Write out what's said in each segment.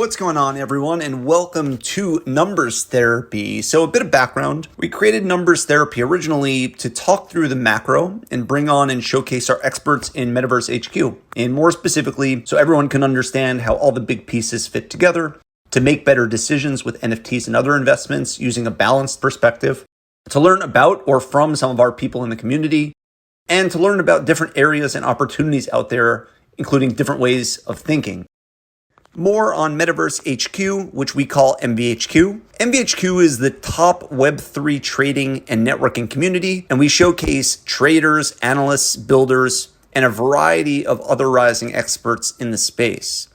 What's going on, everyone, and welcome to Numbers Therapy. So a bit of background. We created Numbers Therapy originally to talk through the macro and bring on and showcase our experts in Metaverse HQ. And more specifically, so everyone can understand how all the big pieces fit together to make better decisions with NFTs and other investments using a balanced perspective, to learn about or from some of our people in the community, and to learn about different areas and opportunities out there, including different ways of thinking. More on Metaverse HQ, which we call MVHQ. MVHQ is the top Web3 trading and networking community, and we showcase traders, analysts, builders, and a variety of other rising experts in the space.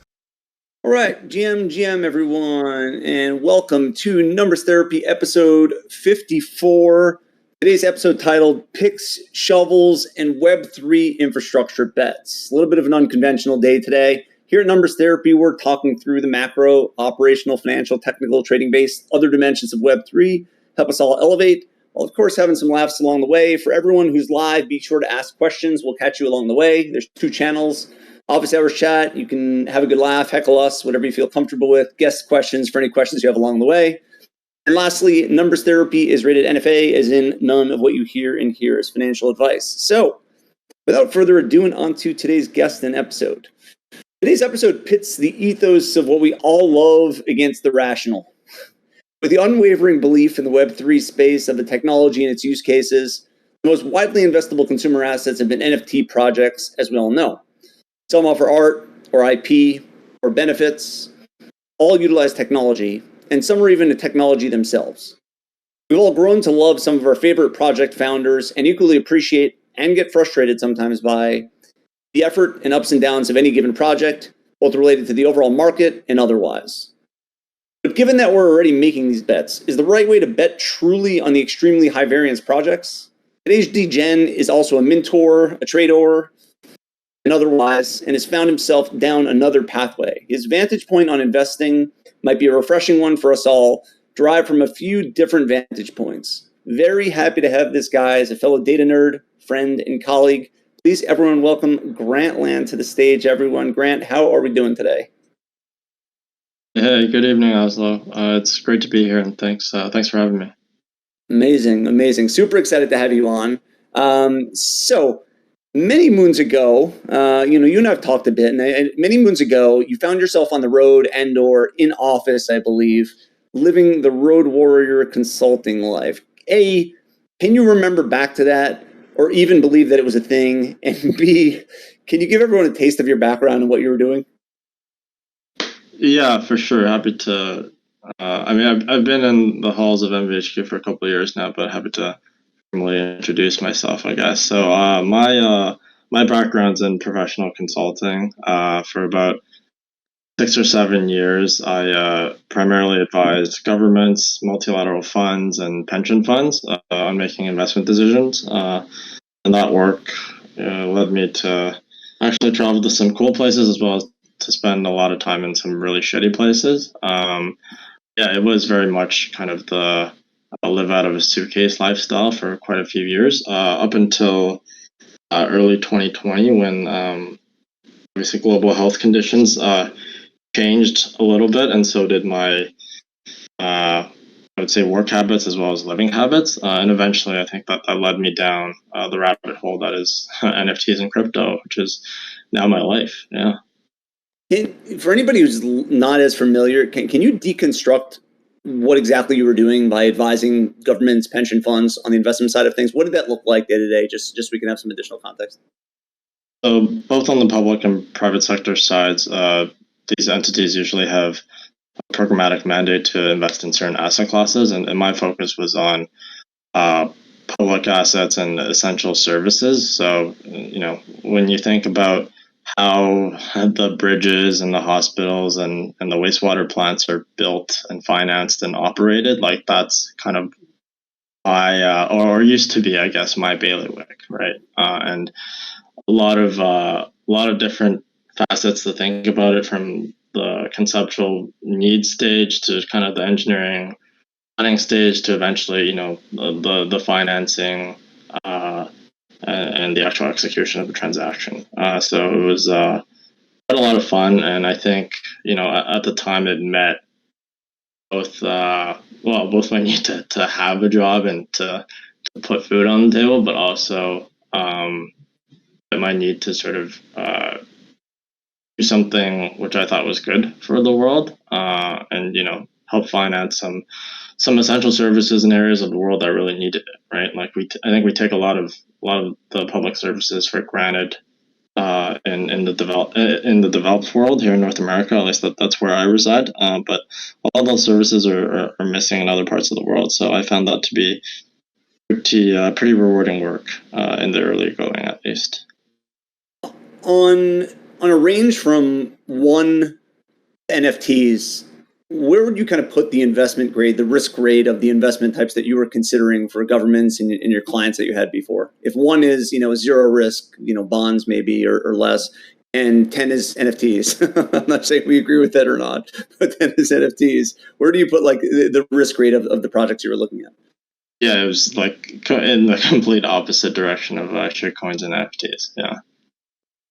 All right, GM everyone, and welcome to Numbers Therapy episode 54. Today's episode titled Picks, Shovels, and Web3 Infrastructure Bets. A little bit of an unconventional day today. Here at Numbers Therapy, we're talking through the macro, operational, financial, technical, trading-based, other dimensions of Web3, help us all elevate, while of course having some laughs along the way. For everyone who's live, be sure to ask questions. We'll catch you along the way. There's 2 channels. Office Hours Chat, you can have a good laugh, heckle us, whatever you feel comfortable with. Guest questions for any questions you have along the way. And lastly, Numbers Therapy is rated NFA, as in none of what you hear in here is financial advice. So, without further ado, and on to today's guest and episode. Today's episode pits the ethos of what we all love against the rational. With the unwavering belief in the Web3 space of the technology and its use cases, the most widely investable consumer assets have been NFT projects, as we all know. Some offer art, or IP, or benefits. All utilize technology, and some are even the technology themselves. We've all grown to love some of our favorite project founders and equally appreciate and get frustrated sometimes by the effort and ups and downs of any given project, both related to the overall market and otherwise. But given that we're already making these bets, is the right way to bet truly on the extremely high variance projects? Today's DGen is also a mentor, a trader, and otherwise, and has found himself down another pathway. His vantage point on investing might be a refreshing one for us all, derived from a few different vantage points. Very happy to have this guy as a fellow data nerd, friend, and colleague. Please, everyone, welcome Grantland to the stage, everyone. Grant, how are we doing today? Hey, good evening, Aslo. It's great to be here, and thanks for having me. Amazing. Super excited to have you on. So, many moons ago, you and I have talked a bit, and many moons ago, you found yourself on the road and/or in office, I believe, living the road warrior consulting life. A, can you remember back to that? Or even believe that it was a thing? And B, can you give everyone a taste of your background and what you were doing? Yeah, for sure. Happy to. I've been in the halls of MVHQ for a couple of years now, but happy to formally introduce myself, I guess. So my background's in professional consulting. For about 6 or 7 years, I primarily advised governments, multilateral funds, and pension funds on making investment decisions. And that work led me to actually travel to some cool places as well as to spend a lot of time in some really shitty places. It was very much kind of the live out of a suitcase lifestyle for quite a few years, up until early 2020 when obviously global health conditions changed a little bit, and so did my I would say work habits as well as living habits. And eventually I think that led me down the rabbit hole that is NFTs and crypto, which is now my life. Yeah. For anybody who's not as familiar, can you deconstruct what exactly you were doing by advising governments, pension funds on the investment side of things? What did that look like day to day, just so we can have some additional context? So both on the public and private sector sides, these entities usually have a programmatic mandate to invest in certain asset classes, and my focus was on public assets and essential services. So, when you think about how the bridges and the hospitals and the wastewater plants are built and financed and operated, like that's kind of my, or used to be, I guess, my bailiwick, right? And a lot of different facets to think about it, from the conceptual need stage to kind of the engineering planning stage to eventually, the financing and the actual execution of the transaction. So it was had a lot of fun, and I think at the time it met both both my need to have a job and to put food on the table, but also my need to sort of do something which I thought was good for the world, and help finance some essential services in areas of the world that really needed it. Right, like I think we take a lot of the public services for granted in the developed world here in North America. At least that's where I reside. But a lot of those services are missing in other parts of the world. So I found that to be pretty rewarding work in the early going, at least. On a range from one NFTs, where would you kind of put the investment grade, the risk grade of the investment types that you were considering for governments and your clients that you had before? If one is, zero risk, bonds maybe or less, and 10 is NFTs. I'm not saying we agree with that or not, but 10 is NFTs. Where do you put like the risk grade of the projects you were looking at? Yeah, it was like in the complete opposite direction of shitcoins and NFTs. Yeah.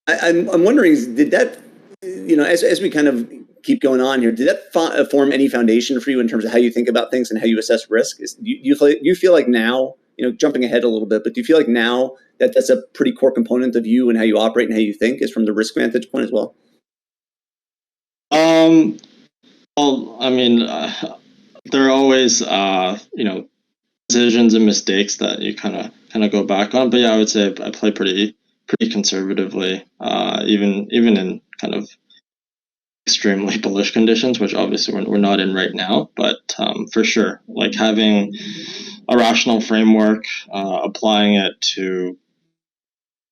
I'm wondering, did that, as we kind of keep going on here, did that form any foundation for you in terms of how you think about things and how you assess risk? Do you feel like now, jumping ahead a little bit, but do you feel like now that that's a pretty core component of you and how you operate and how you think is from the risk vantage point as well? Well, I mean, there are always, decisions and mistakes that you kind of go back on. But yeah, I would say I play pretty conservatively, even in kind of extremely bullish conditions, which obviously we're not in right now. But for sure, like having a rational framework, applying it to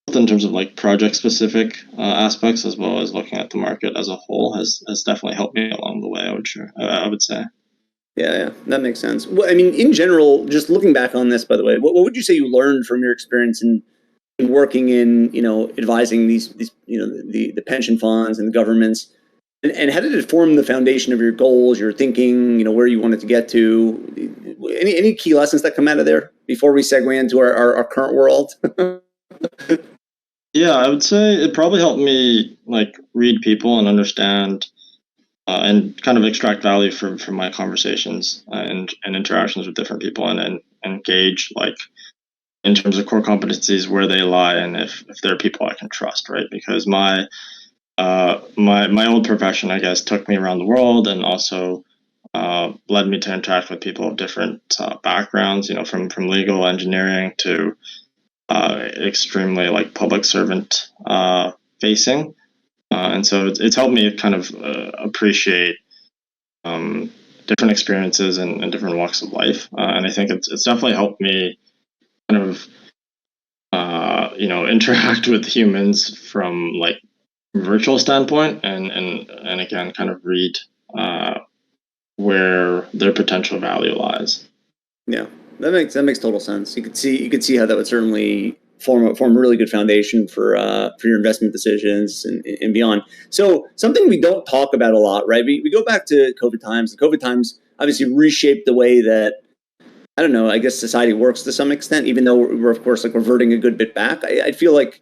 both in terms of like project specific aspects as well as looking at the market as a whole has definitely helped me along the way. I would say. Yeah, that makes sense. Well, I mean, in general, just looking back on this, by the way, what would you say you learned from your experience in working in, advising these the pension funds and the governments, and how did it form the foundation of your goals, your thinking, where you wanted to get to? Any key lessons that come out of there before we segue into our current world? Yeah, I would say it probably helped me like read people and understand and kind of extract value from my conversations and interactions with different people and gauge like in terms of core competencies where they lie and if they're people I can trust, right? Because my old profession, I guess, took me around the world and also led me to interact with people of different backgrounds, from legal engineering to extremely like public servant facing. And so it's helped me kind of appreciate different experiences and different walks of life. And I think it's definitely helped me kind of, interact with humans from like virtual standpoint and again, kind of read where their potential value lies. Yeah, that makes total sense. You could see how that would certainly form a really good foundation for your investment decisions and beyond. So something we don't talk about a lot, right? We go back to COVID times. The COVID times obviously reshaped the way that, I don't know, I guess society works to some extent, even though we're of course like reverting a good bit back. I feel like,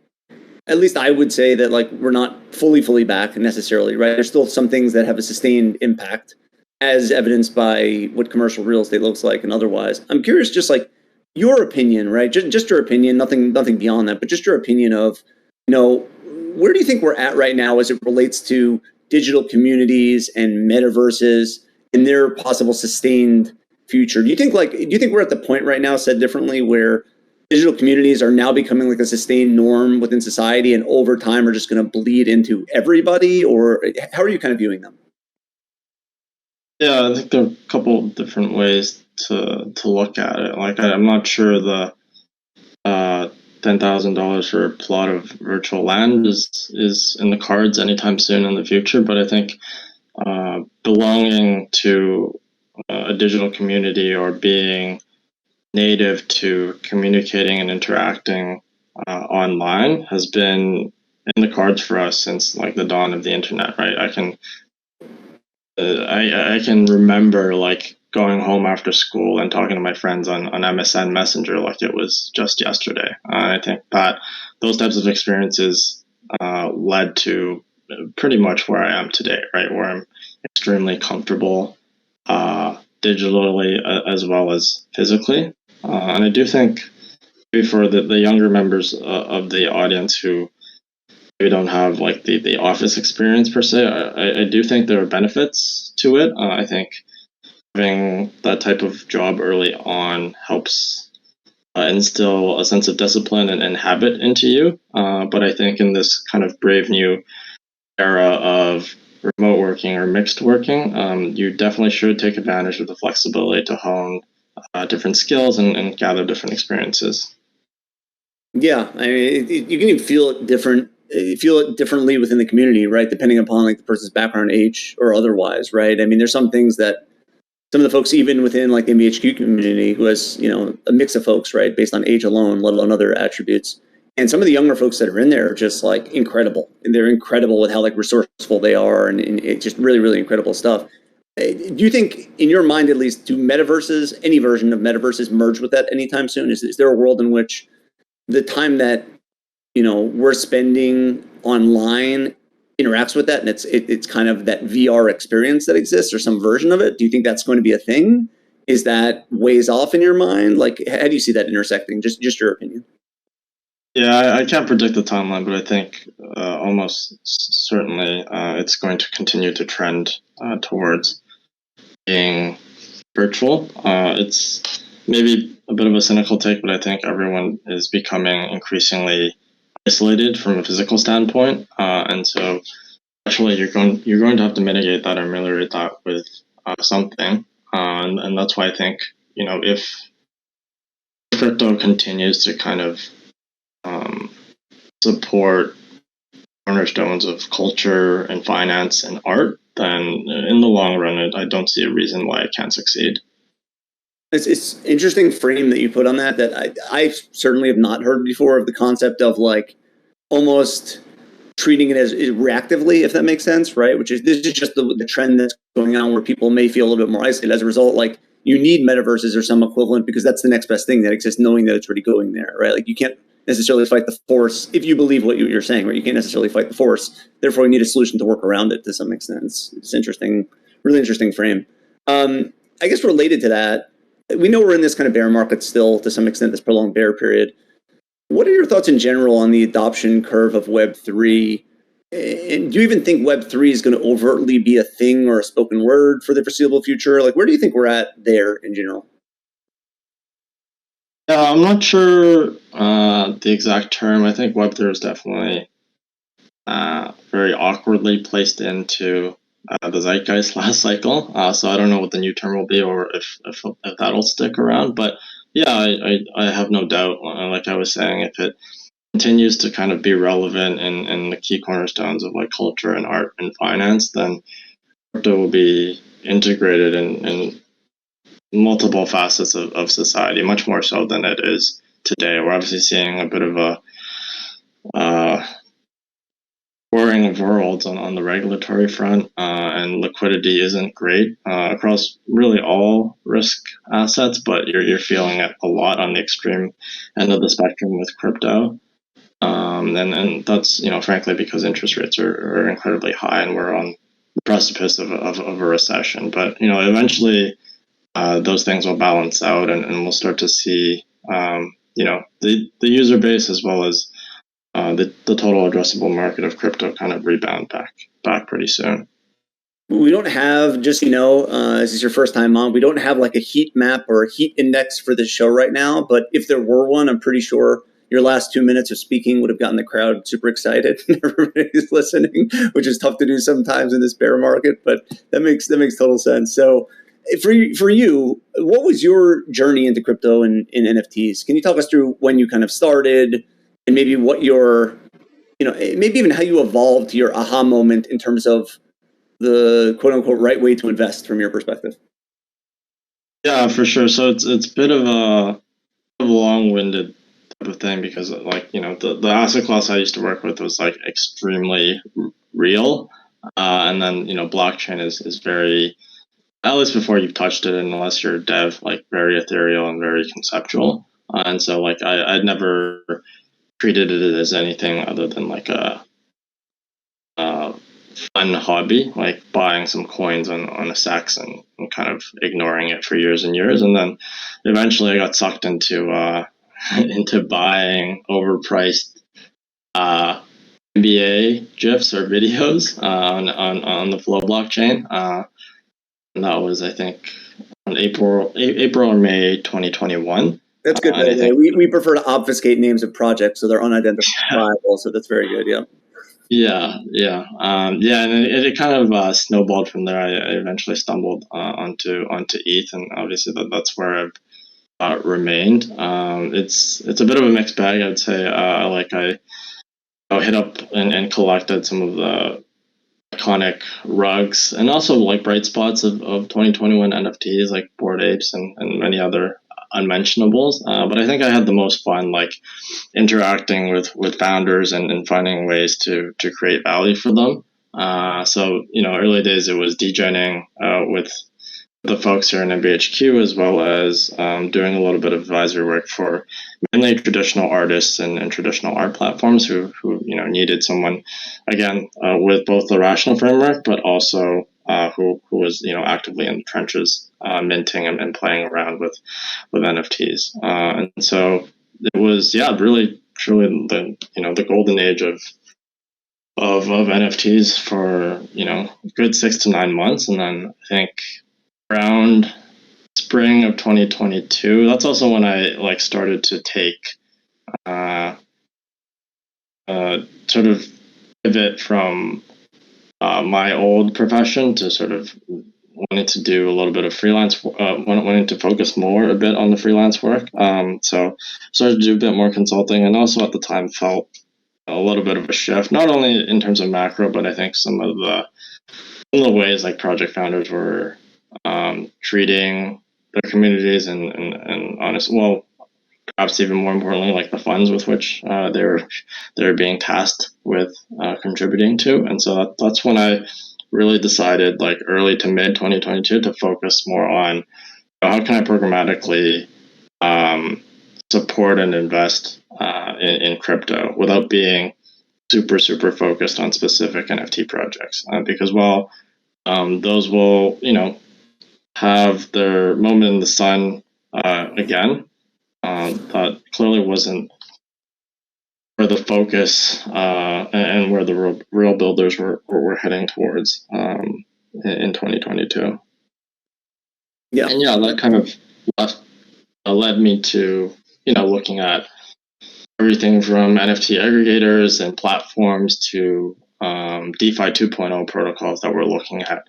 at least I would say that like we're not fully back necessarily, right? There's still some things that have a sustained impact, as evidenced by what commercial real estate looks like and otherwise. I'm curious, just like your opinion, right? Just your opinion, nothing beyond that, but just your opinion of, where do you think we're at right now as it relates to digital communities and metaverses and their possible sustained future? Do you think we're at the point right now, said differently, where digital communities are now becoming like a sustained norm within society and over time are just going to bleed into everybody? Or how are you kind of viewing them? Yeah, I think there are a couple different ways to look at it. Like I'm not sure the $10,000 for a plot of virtual land is in the cards anytime soon in the future. But I think belonging to a digital community or being native to communicating and interacting online has been in the cards for us since like the dawn of the internet, right? I can remember like going home after school and talking to my friends on MSN Messenger like it was just yesterday. I think that those types of experiences led to pretty much where I am today, right? Where I'm extremely comfortable digitally as well as physically. And I do think for the younger members of the audience who maybe don't have like the office experience per se, I do think there are benefits to it. I think having that type of job early on helps instill a sense of discipline and habit into you. But I think in this kind of brave new era of remote working or mixed working, you definitely should take advantage of the flexibility to hone different skills and gather different experiences. Yeah, I mean, you can even feel it different. You feel it differently within the community, right? Depending upon like the person's background, age, or otherwise, right? I mean, there's some things that some of the folks, even within like the MVHQ community, who has a mix of folks, right, based on age alone, let alone other attributes. And some of the younger folks that are in there are just like incredible, and they're incredible with how like resourceful they are, and it's just really, really incredible stuff. Do you think, in your mind at least, do metaverses, any version of metaverses, merge with that anytime soon? Is there a world in which the time that we're spending online interacts with that, and it's kind of that VR experience that exists, or some version of it? Do you think that's going to be a thing? Is that ways off in your mind? Like, how do you see that intersecting? Just your opinion. Yeah, I can't predict the timeline, but I think almost certainly it's going to continue to trend towards being virtual. It's maybe a bit of a cynical take, but I think everyone is becoming increasingly isolated from a physical standpoint, and so actually you're going to have to mitigate that or ameliorate that with something, and that's why I think if crypto continues to kind of support cornerstones of culture and finance and art, then in the long run, I don't see a reason why it can't succeed. It's interesting frame that you put on that I certainly have not heard before, of the concept of like almost treating it as reactively, if that makes sense, right? Which is, this is just the trend that's going on, where people may feel a little bit more isolated as a result. Like, you need metaverses or some equivalent, because that's the next best thing that exists, knowing that it's already going there, right? Like, you can't necessarily fight the force if you believe what you're saying, right? You can't necessarily fight the force. Therefore, you need a solution to work around it to some extent. It's interesting, really interesting frame. I guess related to that, we know we're in this kind of bear market still to some extent, this prolonged bear period. What are your thoughts in general on the adoption curve of Web3? And do you even think Web3 is going to overtly be a thing or a spoken word for the foreseeable future? Like, where do you think we're at there in general? Yeah, I'm not sure the exact term. I think Web3 is definitely very awkwardly placed into the zeitgeist last cycle. So I don't know what the new term will be, or if that'll stick around. But yeah, I have no doubt. Like I was saying, if it continues to kind of be relevant in the key cornerstones of like culture and art and finance, then crypto will be integrated in multiple facets of society, much more so than it is today. We're obviously seeing a bit of a warring of worlds on the regulatory front, and liquidity isn't great across really all risk assets, but you're feeling it a lot on the extreme end of the spectrum with crypto. And that's, frankly, because interest rates are incredibly high, and we're on the precipice of a recession. But, eventually those things will balance out, and we'll start to see, the user base as well as the total addressable market of crypto kind of rebound back pretty soon. We don't have, just, this is your first time on, we don't have like a heat map or a heat index for the show right now. But if there were one, I'm pretty sure your last 2 minutes of speaking would have gotten the crowd super excited. Everybody's listening, which is tough to do sometimes in this bear market, but that makes total sense. So for you, what was your journey into crypto and in NFTs? Can you talk us through when you kind of started, and maybe what your, maybe even how you evolved to your aha moment in terms of the quote unquote right way to invest from your perspective? Yeah, for sure. So it's a bit of a long-winded type of thing, because like the asset class I used to work with was like extremely real, and then blockchain is very, at least before you've touched it, and unless you're a dev, like very ethereal and very conceptual. And so like I'd never treated it as anything other than like a fun hobby, like buying some coins on a sex and kind of ignoring it for years and years. And then eventually I got sucked into into buying overpriced NBA GIFs or videos on the Flow blockchain. And that was, I think, on April or May 2021. That's good, by the way. We prefer to obfuscate names of projects so they're unidentifiable, so that's very good, yeah. Yeah, and it kind of snowballed from there. I eventually stumbled onto ETH, and obviously that's where I've remained. It's a bit of a mixed bag, I'd say. I hit up and collected some of the iconic rugs and also like bright spots of 2021 NFTs like Bored Apes and many other unmentionables. But I think I had the most fun like interacting with founders and finding ways to create value for them. So early days it was degenning with the folks here in MVHQ, as well as doing a little bit of advisory work for mainly traditional artists and traditional art platforms who needed someone again with both the rational framework, but also who was actively in the trenches minting and playing around with NFTs. And so it was really truly the golden age of NFTs for a good 6 to 9 months, and then I think around spring of 2022, that's also when I started to take sort of pivot from my old profession to sort of wanting to do a little bit of freelance, wanting to focus a bit on the freelance work. So started to do a bit more consulting, and also at the time felt a little bit of a shift, not only in terms of macro, but I think some of the ways like project founders were treating their communities and perhaps even more importantly, like the funds with which they're being tasked with contributing to. And so that's when I really decided, like early to mid 2022, to focus more on how can I programmatically support and invest in crypto without being super focused on specific NFT projects, because while those will have their moment in the sun again, that clearly wasn't where the focus and where the real builders were heading towards in 2022. Yeah, and that kind of led me to looking at everything from NFT aggregators and platforms to DeFi 2.0 protocols that we're looking at,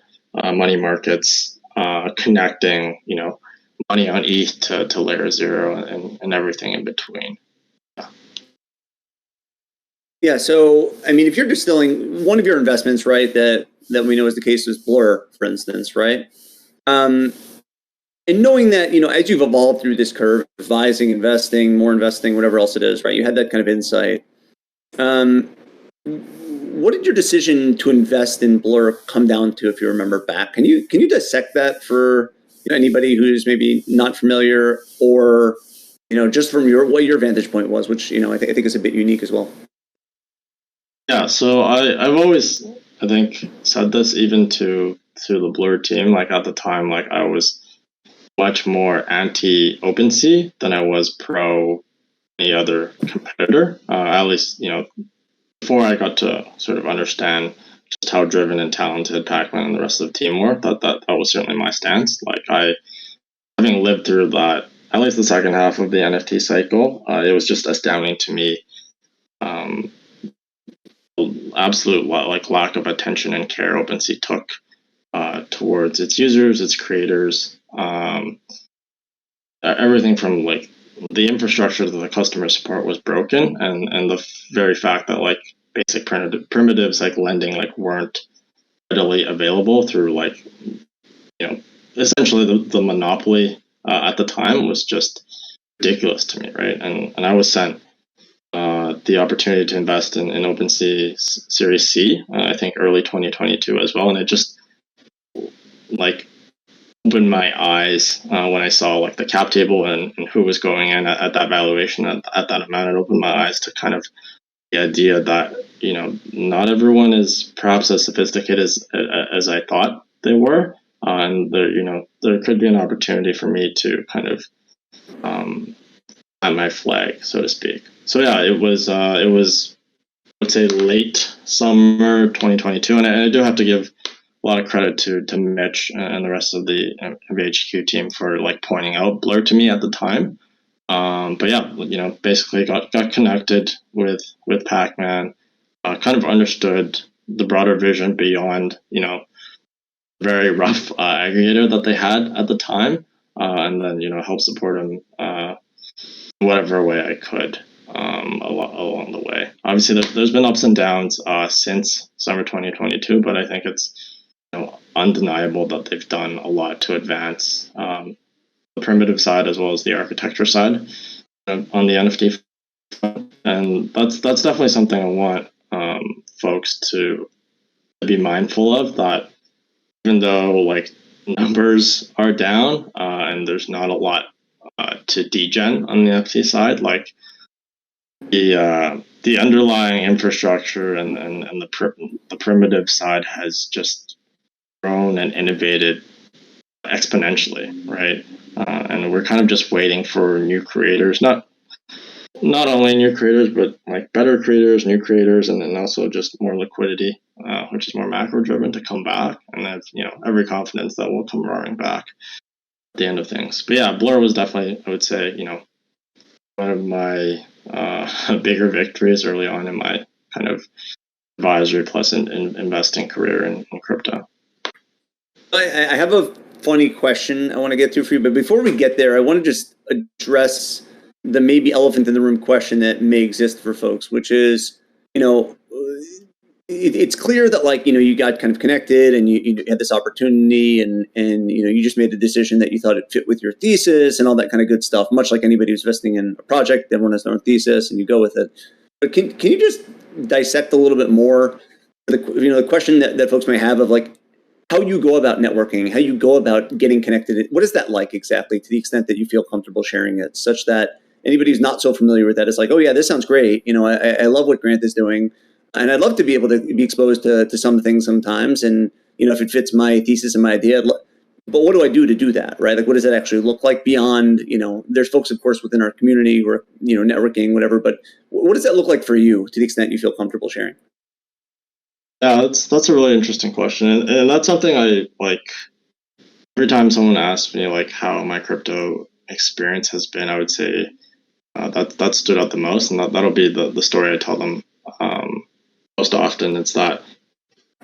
money markets, connecting money on ETH to layer 0 and everything in between. Yeah, so I mean, if you're distilling one of your investments, right, that we know is the case was Blur, for instance, right? And knowing that, as you've evolved through this curve, advising, investing, more investing, whatever else it is, right? You had that kind of insight. What did your decision to invest in Blur come down to, if you remember back? Can you dissect that for anybody who's maybe not familiar, or just from what your vantage point was, which I think is a bit unique as well. Yeah, so I've always, I think, said this even to the Blur team. Like at the time, like I was much more anti OpenSea than I was pro any other competitor. At least before I got to sort of understand just how driven and talented Pacman and the rest of the team were. That was certainly my stance. Like having lived through that, at least the second half of the NFT cycle, it was just astounding to me. Absolute lack of attention and care OpenSea took towards its users, its creators, everything from like the infrastructure to the customer support was broken, and the very fact that like basic primitives like lending like weren't readily available through like essentially the monopoly at the time was just ridiculous to me, right? And I was sent the opportunity to invest in OpenSea Series C, I think early 2022 as well, and it just like opened my eyes when I saw like the cap table and who was going in at that valuation at that amount. It opened my eyes to kind of the idea that not everyone is perhaps as sophisticated as I thought they were, and there could be an opportunity for me to kind of plant my flag, so to speak. So yeah, it was I would say late summer 2022, and I do have to give a lot of credit to Mitch and the rest of the MVHQ team for like pointing out Blur to me at the time. But yeah, basically got connected with Pac-Man, kind of understood the broader vision beyond, very rough aggregator that they had at the time, and then, help support them whatever way I could along the way. Obviously, there's been ups and downs since summer 2022, but I think it's undeniable that they've done a lot to advance the primitive side as well as the architecture side on the NFT front. And that's definitely something I want folks to be mindful of, that even though like numbers are down and there's not a lot to degen on the NFT side, like the underlying infrastructure and the primitive side has just grown and innovated exponentially, right? And we're kind of just waiting for new creators, not only new creators, but like better creators, new creators, and then also just more liquidity, which is more macro driven, to come back. And that's every confidence that will come roaring back at the end of things. But yeah, Blur was definitely, I would say, one of my bigger victories early on in my kind of advisory plus in investing career in crypto. I have a funny question I want to get to for you, but before we get there, I want to just address the maybe elephant in the room question that may exist for folks, which is, it's clear that like, you got kind of connected and you had this opportunity and you just made a decision that you thought it fit with your thesis and all that kind of good stuff, much like anybody who's investing in a project. Everyone has their own thesis and you go with it. But can you just dissect a little bit more the question that folks may have of like, how you go about networking, how you go about getting connected? What is that like exactly, to the extent that you feel comfortable sharing it, such that anybody who's not so familiar with that is like, oh yeah, this sounds great. I love what Grant is doing, and I'd love to be able to be exposed to some things sometimes. And if it fits my thesis and my idea, but what do I do to do that, right? Like, what does that actually look like beyond? There's folks, of course, within our community who are networking, whatever. But what does that look like for you, to the extent you feel comfortable sharing? Yeah, that's a really interesting question, and that's something I like. Every time someone asks me like how my crypto experience has been, I would say that stood out the most, and that'll be the story I tell them most often. It's that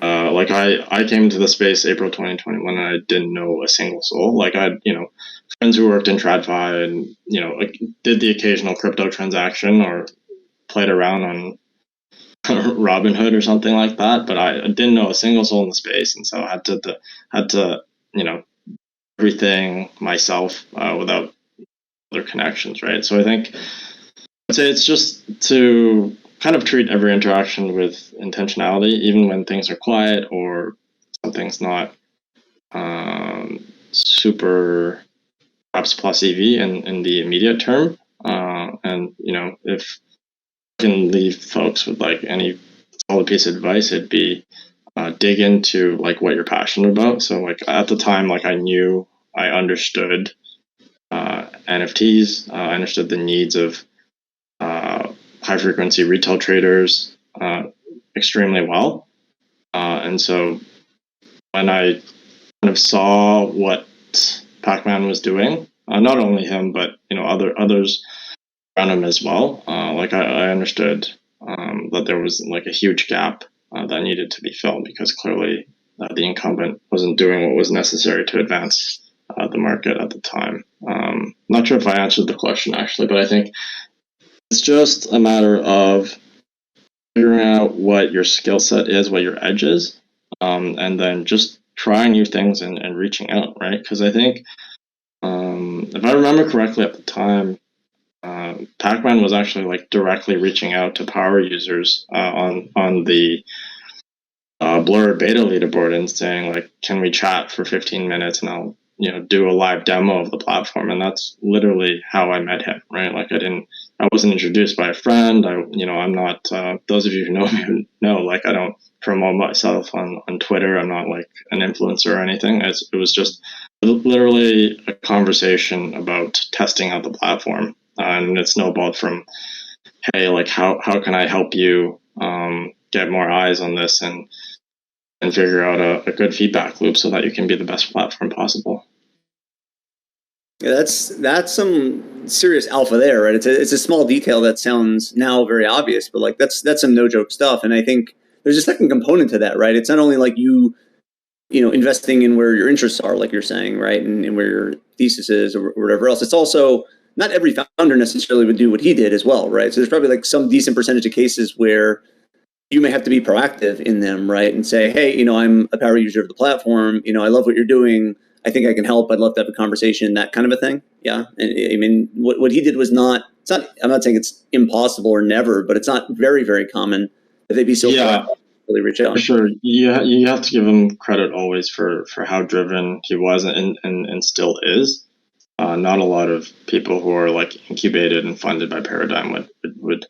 like I came into the space April 2021, and I didn't know a single soul. Like I had friends who worked in TradFi and like did the occasional crypto transaction or played around on Robinhood or something like that, but I didn't know a single soul in the space, and so I had to everything myself without other connections, right? So I think I'd say it's just to kind of treat every interaction with intentionality, even when things are quiet or something's not super perhaps plus EV in the immediate term, and if can leave folks with like any solid piece of advice, it'd be dig into like what you're passionate about. So like at the time, like I understood NFTs. I understood the needs of high frequency retail traders extremely well, and so when I kind of saw what Pac-Man was doing, not only him but others around him as well. Like I understood that there was like a huge gap that needed to be filled, because clearly the incumbent wasn't doing what was necessary to advance the market at the time. Not sure if I answered the question actually, but I think it's just a matter of figuring out what your skill set is, what your edge is, and then just trying new things and reaching out, right? Because I think if I remember correctly at the time, Pac-Man was actually like directly reaching out to power users on the Blur beta leaderboard and saying like, can we chat for 15 minutes and I'll do a live demo of the platform. And that's literally how I met him, right? Like I didn't I wasn't introduced by a friend. I'm not. Those of you who know me know, like, I don't promote myself on Twitter. I'm not like an influencer or anything. It was just literally a conversation about testing out the platform, and it snowballed from, hey, like, how can I help you get more eyes on this and figure out a good feedback loop so that you can be the best platform possible. Yeah, that's some serious alpha there, right? It's a small detail that sounds now very obvious, but like that's some no joke stuff. And I think there's a second component to that, right? It's not only like you investing in where your interests are, like you're saying, right, and where your thesis is or whatever else. It's also not every founder necessarily would do what he did as well, right? So there's probably like some decent percentage of cases where you may have to be proactive in them, right? And say, hey, I'm a power user of the platform. I love what you're doing. I think I can help. I'd love to have a conversation, that kind of a thing. Yeah. And I mean, what he did was I'm not saying it's impossible or never, but it's not very, very common that they'd be so proactive to really reach out. For sure. You have to give him credit always for how driven he was and still is. Not a lot of people who are like incubated and funded by Paradigm would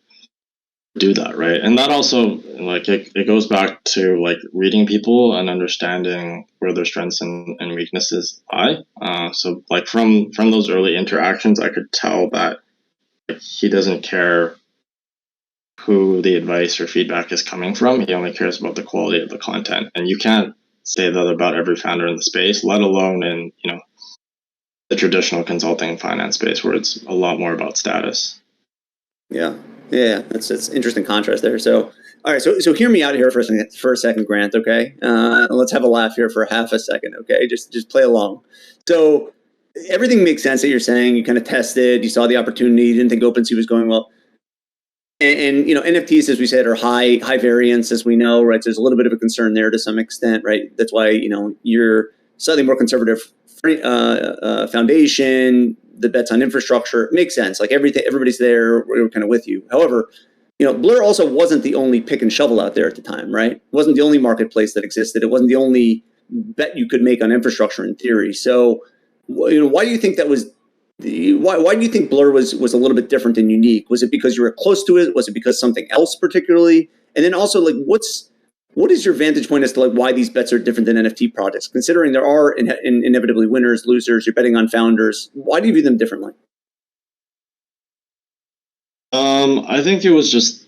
do that, right? And that also, like, it goes back to like reading people and understanding where their strengths and weaknesses lie. So like from those early interactions, I could tell that he doesn't care who the advice or feedback is coming from. He only cares about the quality of the content, and you can't say that about every founder in the space, let alone in the traditional consulting and finance space, where it's a lot more about status. Yeah. That's interesting contrast there. So, all right. So hear me out here for a second, Grant. Okay. Let's have a laugh here for half a second. Okay. Just play along. So everything makes sense that you're saying. You kind of tested. You saw the opportunity. You didn't think OpenSea was going well. And NFTs, as we said, are high variance, as we know, right? So there's a little bit of a concern there to some extent, right? That's why you're slightly more conservative foundation. The bets on infrastructure makes sense. Like everybody's there. We're kind of with you. However, Blur also wasn't the only pick and shovel out there at the time, right? It wasn't the only marketplace that existed. It wasn't the only bet you could make on infrastructure in theory. So, why do you think that was? Why do you think Blur was a little bit different and unique? Was it because you were close to it? Was it because something else particularly? And then also, like, what is your vantage point as to like why these bets are different than NFT projects? Considering there are inevitably winners, losers, you're betting on founders. Why do you view them differently? I think it was just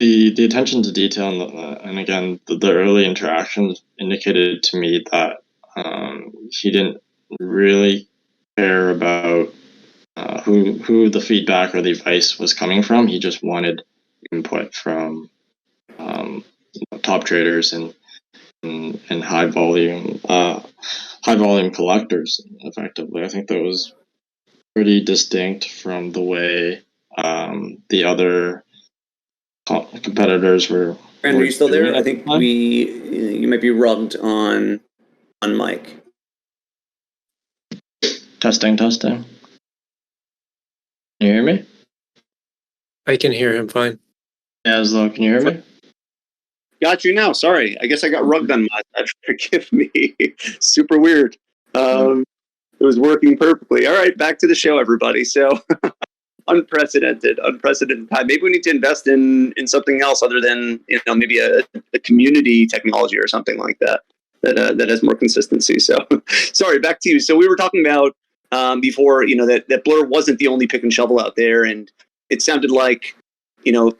the attention to detail, and again, the early interactions indicated to me that he didn't really care about who the feedback or the advice was coming from. He just wanted input from top traders and high volume collectors. Effectively, I think that was pretty distinct from the way the other competitors were. Brandon, are you still there? I think you might be rubbed on mic. Testing. Can you hear me? I can hear him fine. Aslo, can you hear me? Got you now. Sorry. I guess I got rugged on my. Forgive me. Super weird. It was working perfectly. All right, back to the show, everybody. So unprecedented time. Maybe we need to invest in something else other than maybe a community technology or something like that has more consistency. So sorry, back to you. So we were talking about before that Blur wasn't the only pick and shovel out there, and it sounded like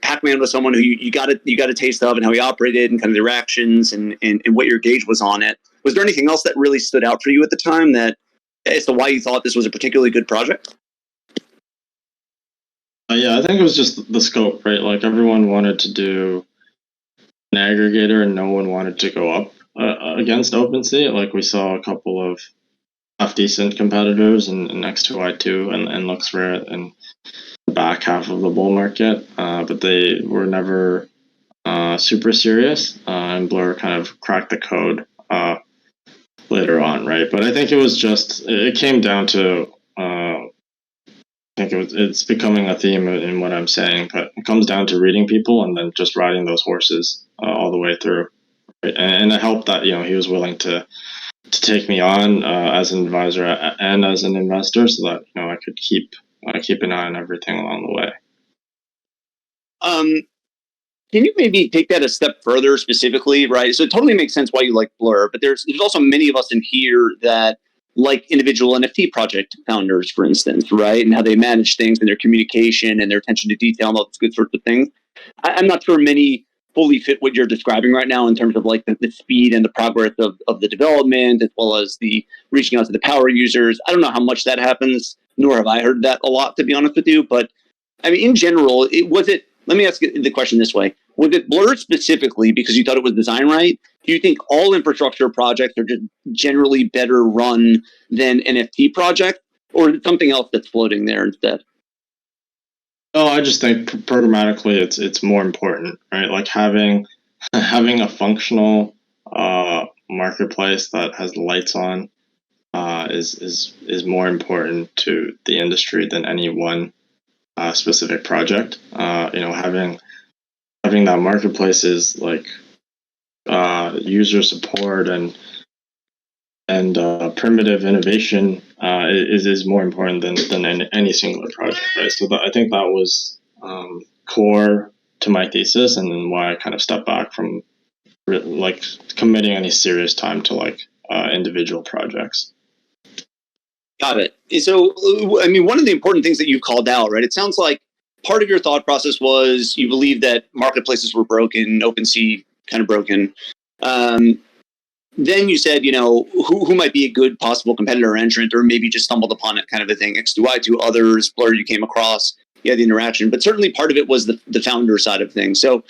Pac-Man was someone who you got a taste of and how he operated and kind of the reactions and what your gauge was on it. Was there anything else that really stood out for you at the time that as to why you thought this was a particularly good project? Yeah, I think it was just the scope, right? Like everyone wanted to do an aggregator and no one wanted to go up against OpenSea. Like we saw a couple of half-decent competitors and next to I2 and LooksRare in the back half of the bull market, but they were never super serious, and Blur kind of cracked the code later on, right? But I think it came down to I think it's becoming a theme in what I'm saying, but it comes down to reading people and then just riding those horses all the way through. Right? And it helped that he was willing to take me on as an advisor and as an investor, so that I could keep an eye on everything along the way. Can you maybe take that a step further specifically, right? So it totally makes sense why you like Blur, but there's also many of us in here that like individual NFT project founders, for instance, right? And how they manage things and their communication and their attention to detail and all those good sorts of things. I'm not sure many fully fit what you're describing right now in terms of like the speed and the progress of the development, as well as the reaching out to the power users. I don't know how much that happens, nor have I heard that a lot, to be honest with you. But I mean, in general, let me ask the question this way. Was it Blur specifically because you thought it was designed right? Do you think all infrastructure projects are just generally better run than NFT projects? Or is it something else that's floating there instead? Oh, I just think programmatically it's more important, right? Like having a functional marketplace that has lights on is more important to the industry than any one specific project. Having that marketplace is like user support and primitive innovation is more important than any singular project, right? So I think that was core to my thesis, and then why I kind of stepped back from like committing any serious time to like individual projects. Got it. So, I mean, one of the important things that you called out, right? It sounds like part of your thought process was you believed that marketplaces were broken, OpenSea kind of broken. Then you said, who might be a good possible competitor or entrant, or maybe just stumbled upon it kind of a thing. X2Y2, others, Blur you came across, you had the interaction. But certainly part of it was the founder side of things. So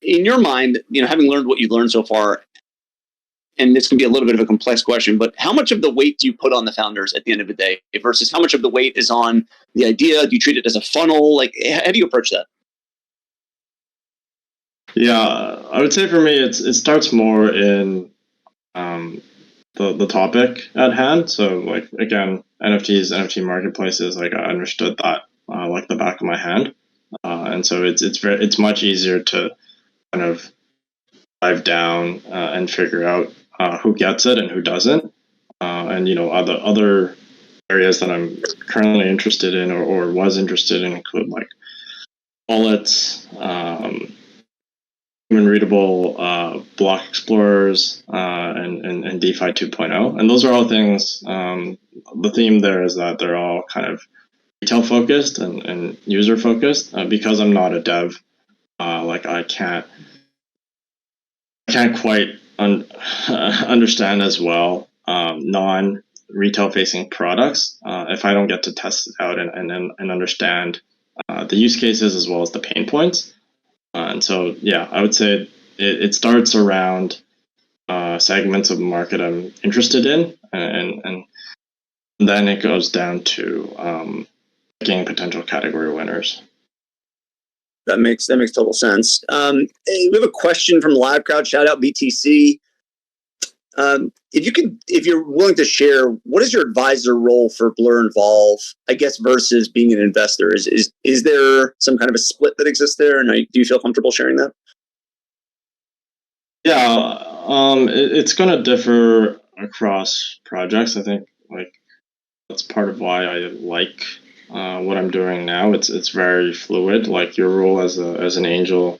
in your mind, having learned what you've learned so far, and this can be a little bit of a complex question, but how much of the weight do you put on the founders at the end of the day versus how much of the weight is on the idea? Do you treat it as a funnel? Like, how do you approach that? Yeah, I would say for me, it starts more in the topic at hand. So like, again, NFTs, NFT marketplaces, like I understood that like the back of my hand. And so it's much easier to kind of dive down and figure out who gets it and who doesn't. And other areas that I'm currently interested in or was interested in include like wallets, human readable block explorers, and DeFi 2.0. And those are all things. The theme there is that they're all kind of retail focused and user focused. Because I'm not a dev, like I can't quite understand as well non-retail facing products if I don't get to test it out and understand the use cases as well as the pain points. And so, yeah, I would say it starts around segments of the market I'm interested in, and then it goes down to picking potential category winners. That makes total sense. We have a question from the live crowd. Shout out BTC. If you're willing to share, what is your advisor role for Blur Involve, I guess, versus being an investor? Is there some kind of a split that exists there? And do you feel comfortable sharing that? Yeah, it's going to differ across projects. I think like that's part of why I like what I'm doing now. It's very fluid. Like your role as an angel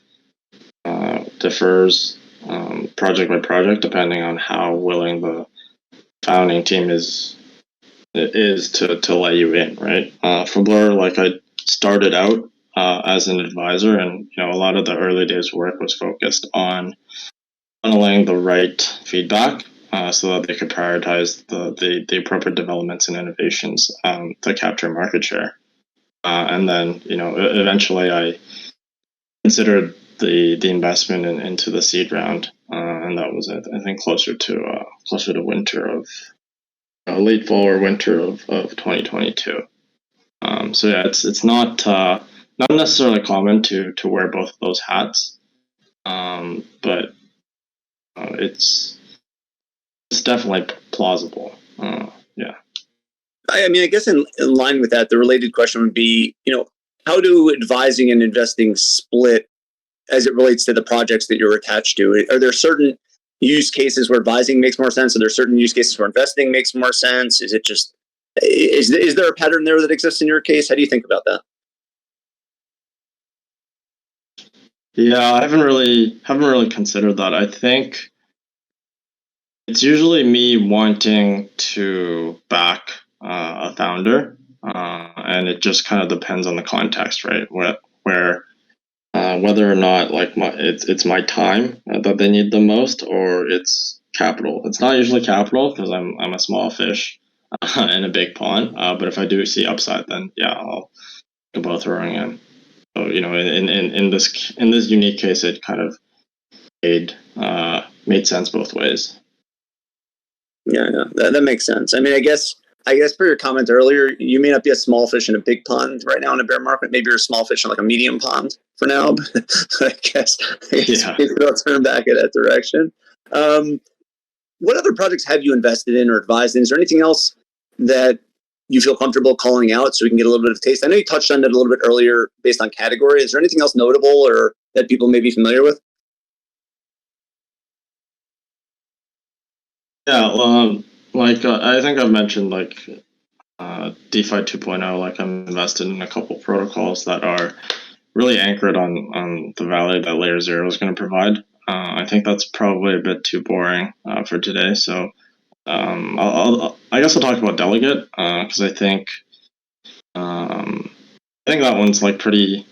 differs project by project depending on how willing the founding team is to let you in, right? For Blur, like I started out as an advisor, and a lot of the early days work was focused on funneling the right feedback so that they could prioritize the appropriate developments and innovations to capture market share. And then, eventually I considered the investment into the seed round, and that was I think closer to winter of late fall or winter of 2022. So yeah, it's not necessarily common to wear both of those hats, but it's definitely plausible. Yeah. I mean, I guess in line with that, the related question would be, how do advising and investing split as it relates to the projects that you're attached to? Are there certain use cases where advising makes more sense? Are there certain use cases where investing makes more sense? Is it just, is there a pattern there that exists in your case? How do you think about that? Yeah, I haven't really considered that. I think it's usually me wanting to back a founder, and it just kind of depends on the context, right? Where whether or not like it's my time that they need the most, or it's capital. It's not usually capital because I'm a small fish in a big pond. But if I do see upside, then yeah, I'll think about throwing in. So in this unique case, it kind of made sense both ways. Yeah, that makes sense. I mean, I guess for your comment earlier, you may not be a small fish in a big pond right now in a bear market. Maybe you're a small fish in like a medium pond for now. But I guess Yeah. maybe I'll turn back in that direction. What other projects have you invested in or advised in? Is there anything else that you feel comfortable calling out so we can get a little bit of taste? I know you touched on it a little bit earlier based on category. Is there anything else notable or that people may be familiar with? Yeah, I think I've mentioned DeFi 2.0. Like I'm invested in a couple protocols that are really anchored on the value that Layer Zero is going to provide. I think that's probably a bit too boring for today. So I guess I'll talk about Delegate because I think that one's like pretty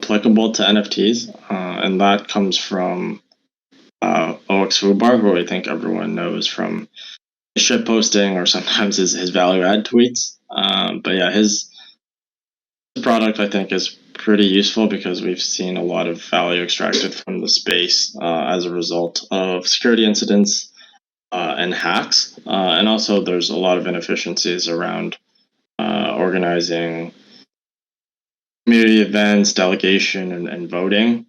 applicable to NFTs, and that comes from 0xFubar, who I think everyone knows from shit posting or sometimes his value add tweets. But yeah, his product I think is pretty useful because we've seen a lot of value extracted from the space as a result of security incidents and hacks. And also there's a lot of inefficiencies around organizing community events, delegation, and voting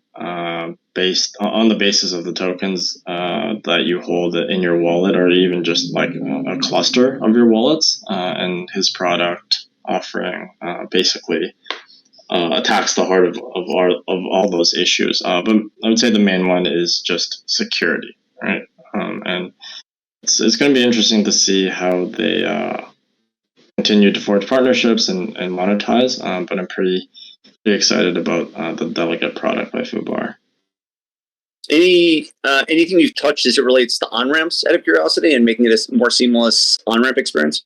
based on the basis of the tokens that you hold in your wallet, or even just like a cluster of your wallets. And his product offering basically attacks the heart of all those issues. But I would say the main one is just security, right? And it's going to be interesting to see how they continue to forge partnerships and monetize. But I'm pretty excited about the Delegate product by Fubar. Anything you've touched as it relates to on ramps, out of curiosity, and making it a more seamless on ramp experience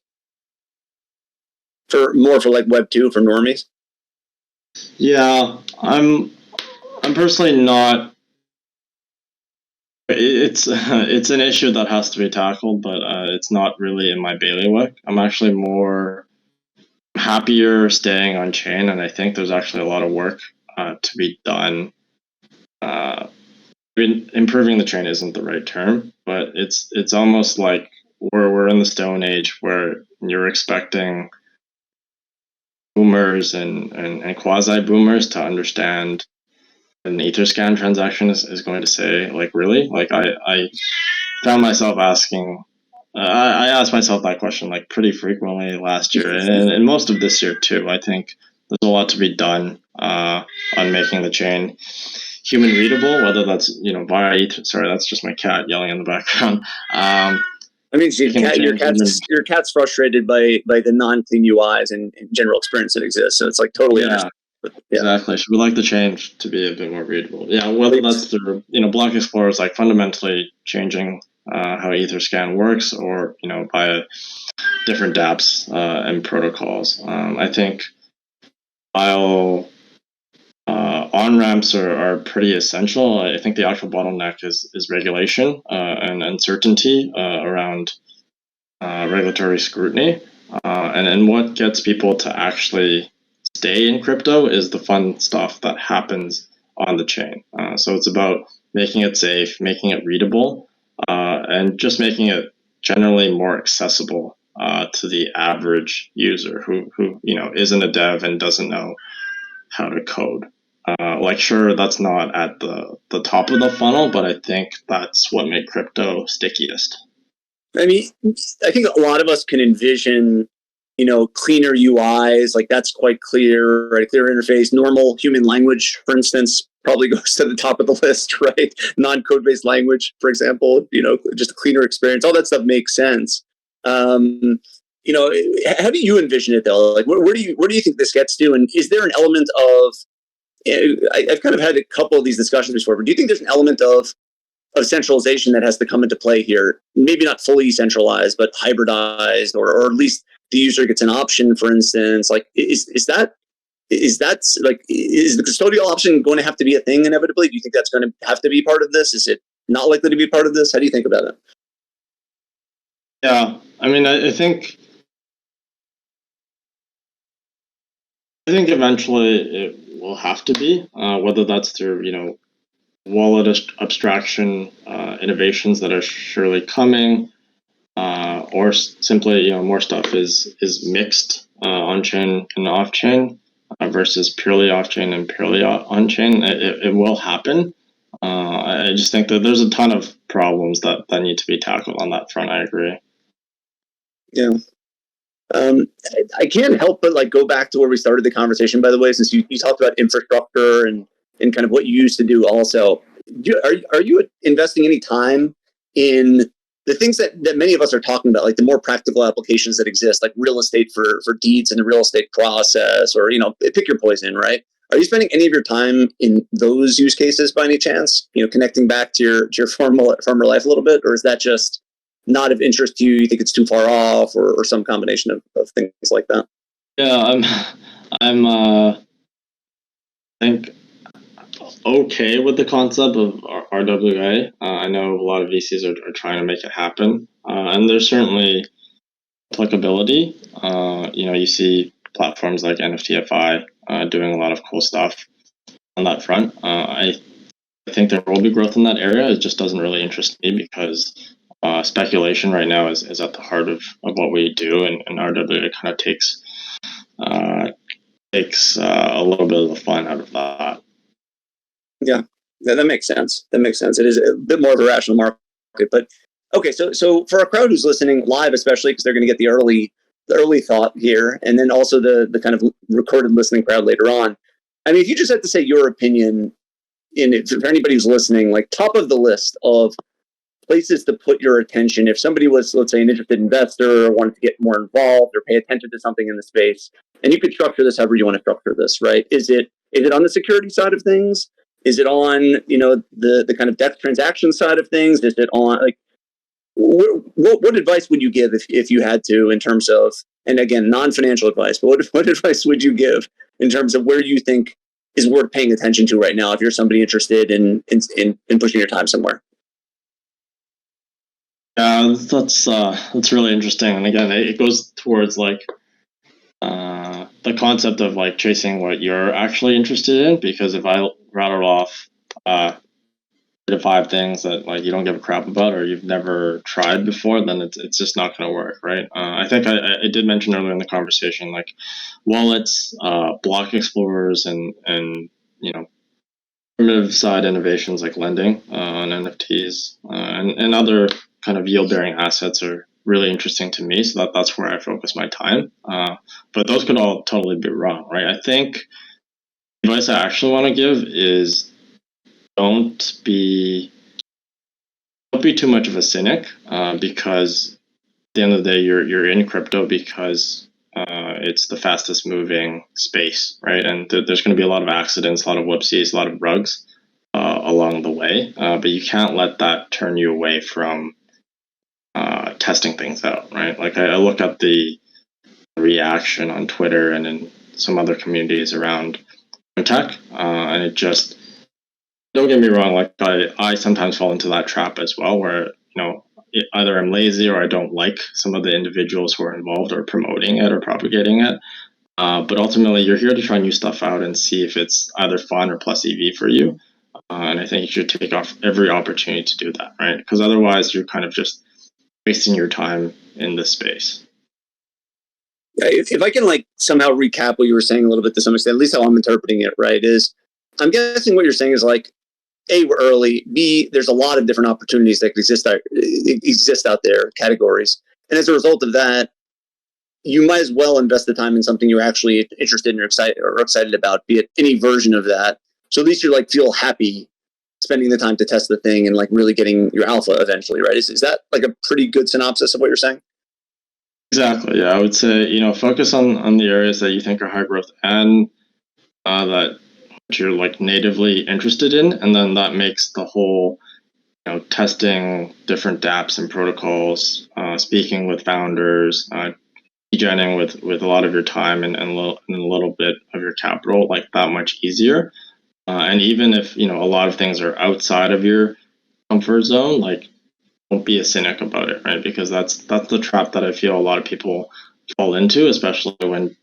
for like Web2 for normies? Yeah, I'm personally not. It's an issue that has to be tackled, but it's not really in my bailiwick. I'm actually more happier staying on chain, and I think there's actually a lot of work to be done. Improving the chain isn't the right term, but it's almost like we're in the Stone Age where you're expecting boomers and quasi boomers to understand an Etherscan transaction is going to say, like, really? Like I found myself asking. I asked myself that question like pretty frequently last year and most of this year too. I think there's a lot to be done on making the chain human readable, whether that's via sorry, that's just my cat yelling in the background. I mean, your cat's frustrated by the non-clean UIs and general experience that exists, so it's like totally understandable. Yeah. Exactly. So we like the change to be a bit more readable. Yeah, whether that's through Block Explorer is like fundamentally changing how Etherscan works, or via different dApps and protocols. I think while on ramps are pretty essential, I think the actual bottleneck is regulation and uncertainty around regulatory scrutiny, and what gets people to actually stay in crypto is the fun stuff that happens on the chain. So it's about making it safe, making it readable, and just making it generally more accessible to the average user who isn't a dev and doesn't know how to code. Sure, that's not at the top of the funnel, but I think that's what made crypto stickiest. I mean, I think a lot of us can envision, cleaner UIs, like that's quite clear, right? Clear interface, normal human language, for instance, probably goes to the top of the list, right? Non-code-based language, for example, just a cleaner experience. All that stuff makes sense. How do you envision it though? Like, where do you think this gets to? And is there an element of I've kind of had a couple of these discussions before, but do you think there's an element of centralization that has to come into play here? Maybe not fully centralized, but hybridized, or at least the user gets an option, for instance. Like, is the custodial option going to have to be a thing inevitably? Do you think that's going to have to be part of this? Is it not likely to be part of this? How do you think about it? Yeah, I mean, I think eventually it will have to be, whether that's through wallet abstraction innovations that are surely coming, or simply more stuff is mixed on chain and off chain versus purely off chain and purely on chain. It will happen. I just think that there's a ton of problems that need to be tackled on that front. I agree. Yeah. I can't help but go back to where we started the conversation, by the way, since you talked about infrastructure and kind of what you used to do also. Are you investing any time in the things that many of us are talking about, like the more practical applications that exist, like real estate for deeds in the real estate process, or, pick your poison, right? Are you spending any of your time in those use cases by any chance, connecting back to your farmer life a little bit? Or is that just not of interest to you? You think it's too far off, or some combination of things like that? Yeah, I think okay with the concept of RWA. I know a lot of VCs are trying to make it happen, and there's certainly applicability. You see platforms like NFTFI doing a lot of cool stuff on that front. I think there will be growth in that area. It just doesn't really interest me because speculation right now is at the heart of what we do, and RWA kind of takes a little bit of the fun out of that. Yeah, that makes sense. That makes sense. It is a bit more of a rational market, but okay. So for a crowd who's listening live, especially because they're going to get the early thought here, and then also the kind of recorded listening crowd later on. I mean, if you just had to say your opinion for anybody who's listening, like top of the list of places to put your attention, if somebody was, let's say, an interested investor or wanted to get more involved or pay attention to something in the space, and you could structure this however you want to structure this, right? Is it on the security side of things? Is it on, the kind of DEX transaction side of things? Is it on, like, what advice would you give if you had to, in terms of, and again, non-financial advice, but what advice would you give in terms of where you think is worth paying attention to right now if you're somebody interested in pushing your time somewhere? Yeah, that's really interesting. And again, it goes towards the concept of chasing what you're actually interested in. Because if I rattle off the 5 things that you don't give a crap about or you've never tried before, then it's just not going to work, right? I think I did mention earlier in the conversation, wallets, block explorers, and primitive side innovations like lending on NFTs and other kind of yield-bearing assets are really interesting to me. So that's where I focus my time. But those could all totally be wrong, right? I think the advice I actually want to give is don't be too much of a cynic, because at the end of the day, you're in crypto because it's the fastest moving space, right? And there's going to be a lot of accidents, a lot of whoopsies, a lot of bugs along the way. But you can't let that turn you away from testing things out, right? I look at the reaction on Twitter and in some other communities around tech, and it just, don't get me wrong, I sometimes fall into that trap as well, where either I'm lazy or I don't like some of the individuals who are involved or promoting it or propagating it. But ultimately, you're here to try new stuff out and see if it's either fun or plus EV for you. And I think you should take off every opportunity to do that, right? Because otherwise, you're kind of just wasting your time in this space. If I can somehow recap what you were saying a little bit to some extent, at least how I'm interpreting it, right, is I'm guessing what you're saying is A, we're early. B, there's a lot of different opportunities that exist out there, categories. And as a result of that, you might as well invest the time in something you're actually interested in or excited about, be it any version of that. So at least you feel happy spending the time to test the thing and really getting your alpha eventually, right? Is that a pretty good synopsis of what you're saying? Exactly. Yeah, I would say focus on the areas that you think are high growth and that you're like natively interested in, and then that makes the whole testing different dApps and protocols, speaking with founders, degenerating with a lot of your time and a little bit of your capital like that much easier. And even if a lot of things are outside of your comfort zone, like don't be a cynic about it, right? Because that's the trap that I feel a lot of people fall into, especially when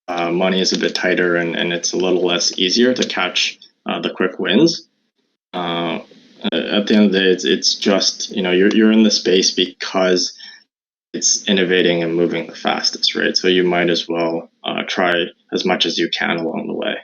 money is a bit tighter and it's a little less easier to catch the quick wins. At the end of the day, it's just you're in the space because it's innovating and moving the fastest, right? So you might as well try as much as you can along the way.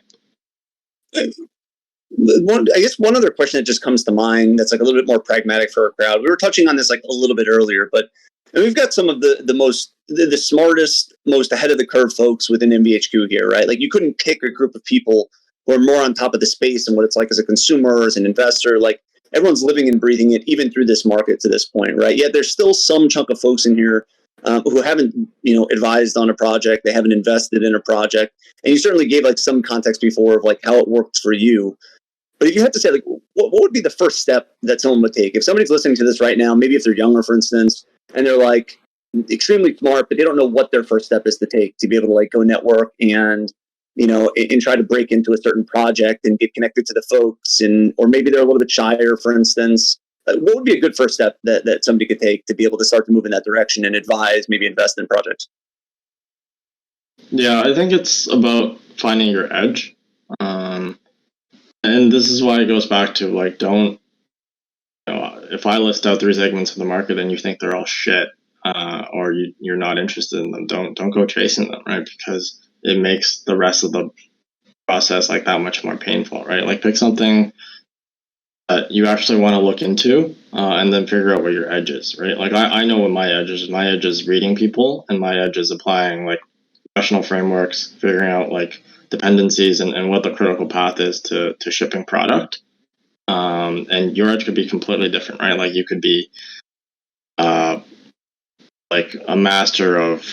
I guess one other question that just comes to mind that's like a little bit more pragmatic for our crowd. We were touching on this like a little bit earlier, but we've got some of the smartest, most ahead of the curve folks within MVHQ here, right? Like you couldn't pick a group of people who are more on top of the space and what it's like as a consumer, as an investor. Like everyone's living and breathing it, even through this market to this point, right? Yet there's still some chunk of folks in here who haven't, advised on a project, they haven't invested in a project, and you certainly gave like some context before of like how it worked for you. But if you had to say, like, what would be the first step that someone would take? If somebody's listening to this right now, maybe if they're younger, for instance, and they're like extremely smart, but they don't know what their first step is to take to be able to like go network and, and try to break into a certain project and get connected to the folks, or maybe they're a little bit shyer, for instance. What would be a good first step that somebody could take to be able to start to move in that direction and advise, maybe invest in projects? Yeah, I think it's about finding your edge. And this is why it goes back to like, don't, if I list out 3 segments of the market and you think they're all shit, or you're not interested in them, don't go chasing them, right? Because it makes the rest of the process like that much more painful, right? Like pick something that you actually want to look into, and then figure out where your edge is, right? Like I know what my edge is. My edge is reading people, and my edge is applying like professional frameworks, figuring out like dependencies and what the critical path is to shipping product. And your edge could be completely different, right? Like you could be like a master of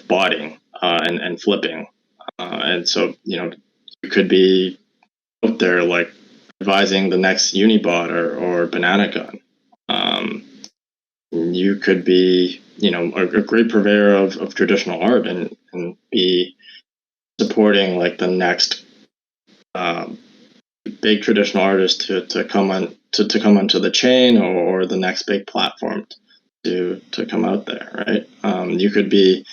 botting and flipping, and so you could be out there like advising the next Unibot or Banana Gun. You could be a great purveyor of traditional art and be supporting like the next big traditional artist to come on to come onto the chain, or the next big platform to come out there, right? You could be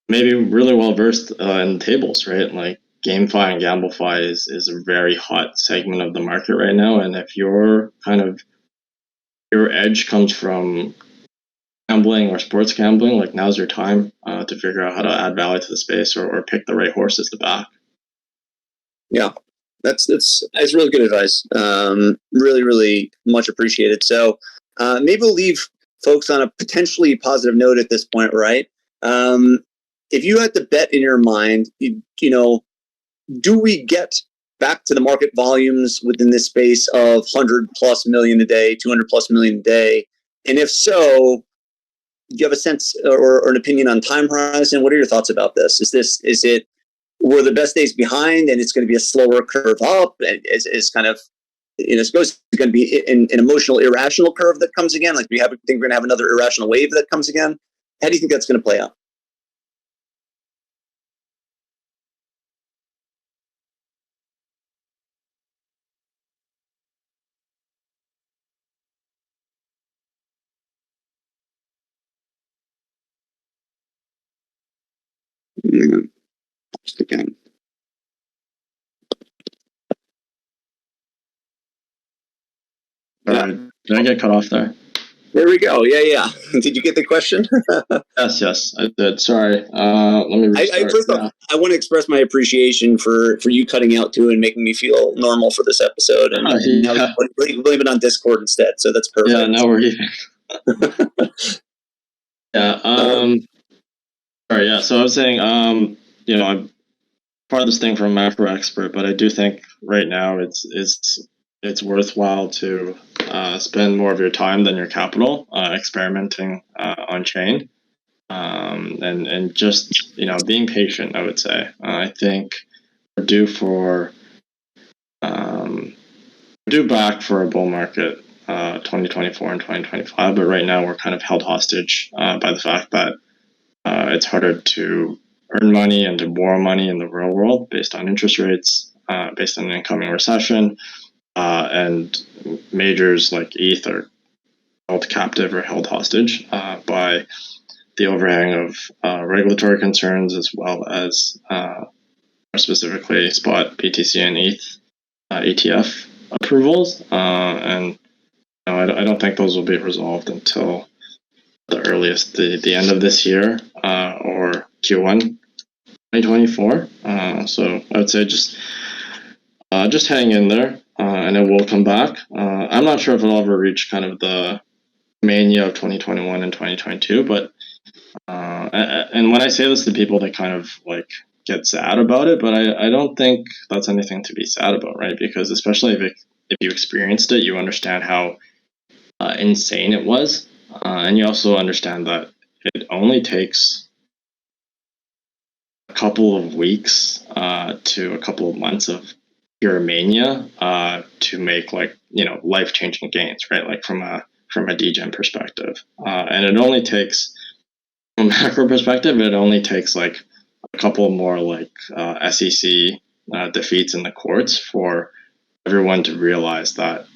maybe really well versed in tables, right? Like GameFi and GambleFi is a very hot segment of the market right now, and if your edge comes from gambling or sports gambling, like now's your time to figure out how to add value to the space, or pick the right horses to back. Yeah, that's really good advice. Really, really much appreciated. So maybe we'll leave folks on a potentially positive note at this point, right? If you had to bet in your mind, do we get back to the market volumes within this space of 100+ million a day, 200+ million a day? And if so, do you have a sense or an opinion on time horizon? What are your thoughts about this? Is it we're the best days behind and it's going to be a slower curve up? Is kind of, suppose it's going to be an emotional, irrational curve that comes again? Like, do you think we're going to have another irrational wave that comes again? How do you think that's going to play out? Just again. Did I get cut off there? There we go. Yeah. Did you get the question? Yes, I did. Sorry. Let me restart. First off, I want to express my appreciation for you cutting out too and making me feel normal for this episode. And blame it on Discord instead. So that's perfect. Yeah, now we're even. Yeah. Sorry. Yeah. So I was saying, I'm farthest thing from a macro expert, but I do think right now it's worthwhile to spend more of your time than your capital experimenting on chain, and just being patient. I would say I think we're due for due back for a bull market 2024 and 2025, but right now we're kind of held hostage by the fact that it's harder to earn money and to borrow money in the real world based on interest rates, based on an incoming recession, and majors like ETH are held captive or held hostage by the overhang of regulatory concerns, as well as more specifically spot BTC and ETH ETF approvals, and I don't think those will be resolved until the earliest, the end of this year or Q1 2024. So I would say just hang in there, and it will come back. I'm not sure if it'll ever reach kind of the mania of 2021 and 2022, but and when I say this to people, they kind of like get sad about it, but I don't think that's anything to be sad about, right? Because especially if you experienced it, you understand how insane it was, and you also understand that it only takes a couple of weeks to a couple of months of pure mania to make life-changing gains, right? Like from a degen perspective, and it only takes, from a macro perspective, it only takes like a couple more SEC defeats in the courts for everyone to realize that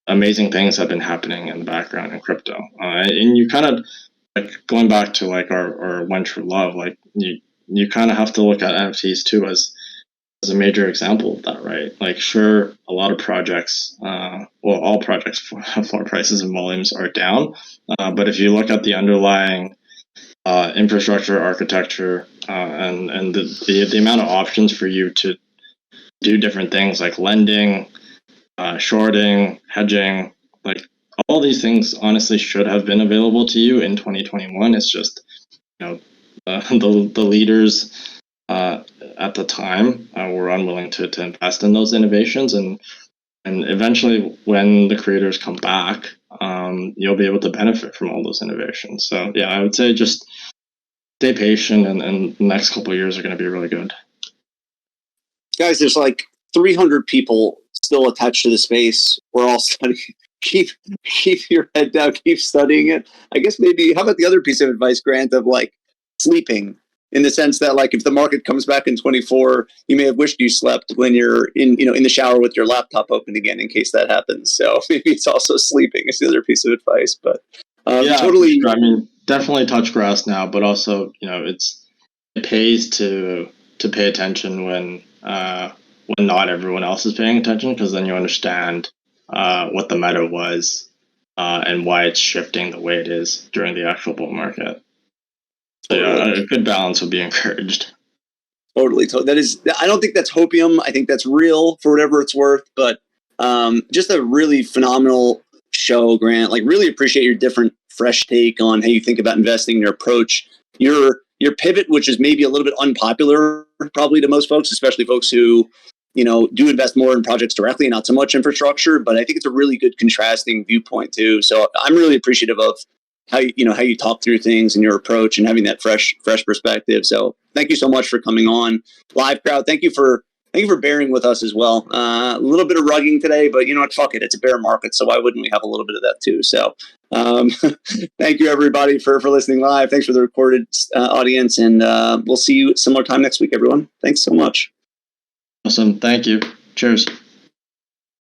amazing things have been happening in the background in crypto. And you kind of, like, going back to like our one true love, like you kind of have to look at NFTs too as a major example of that, right? Like, sure, a lot of projects, all projects floor prices and volumes are down, but if you look at the underlying infrastructure, architecture, and the amount of options for you to do different things like lending, shorting, hedging, like all these things honestly should have been available to you in 2021. It's just, the leaders at the time were unwilling to invest in those innovations, and eventually when the creators come back, you'll be able to benefit from all those innovations. So yeah, I would say just stay patient, and the next couple of years are going to be really good. Guys, there's like 300 people still attached to the space. We're all studying. Keep your head down. Keep studying it. I guess maybe, how about the other piece of advice, Grant, of like sleeping, in the sense that like if the market comes back in 24, you may have wished you slept when you're in the shower with your laptop open again, in case that happens. So maybe it's also sleeping is the other piece of advice. But yeah, totally. Sure. I mean, definitely touch grass now, but also it pays to pay attention when not everyone else is paying attention, because then you understand what the meta was and why it's shifting the way it is during the actual bull market. So yeah, a good balance would be encouraged. Totally. That is, I don't think that's hopium. I think that's real for whatever it's worth. But just a really phenomenal show, Grant. Like, really appreciate your different, fresh take on how you think about investing, your approach, your pivot, which is maybe a little bit unpopular probably to most folks, especially folks who do invest more in projects directly and not so much infrastructure. But I think it's a really good contrasting viewpoint too. So I'm really appreciative of how you talk through things and your approach and having that fresh perspective. So thank you so much for coming on. Live crowd, thank you for bearing with us as well. A little bit of rugging today, but you know what? Fuck it. It's a bear market, so why wouldn't we have a little bit of that too? So thank you everybody for listening live. Thanks for the recorded audience, and we'll see you similar time next week, everyone. Thanks so much. Awesome. Thank you. Cheers.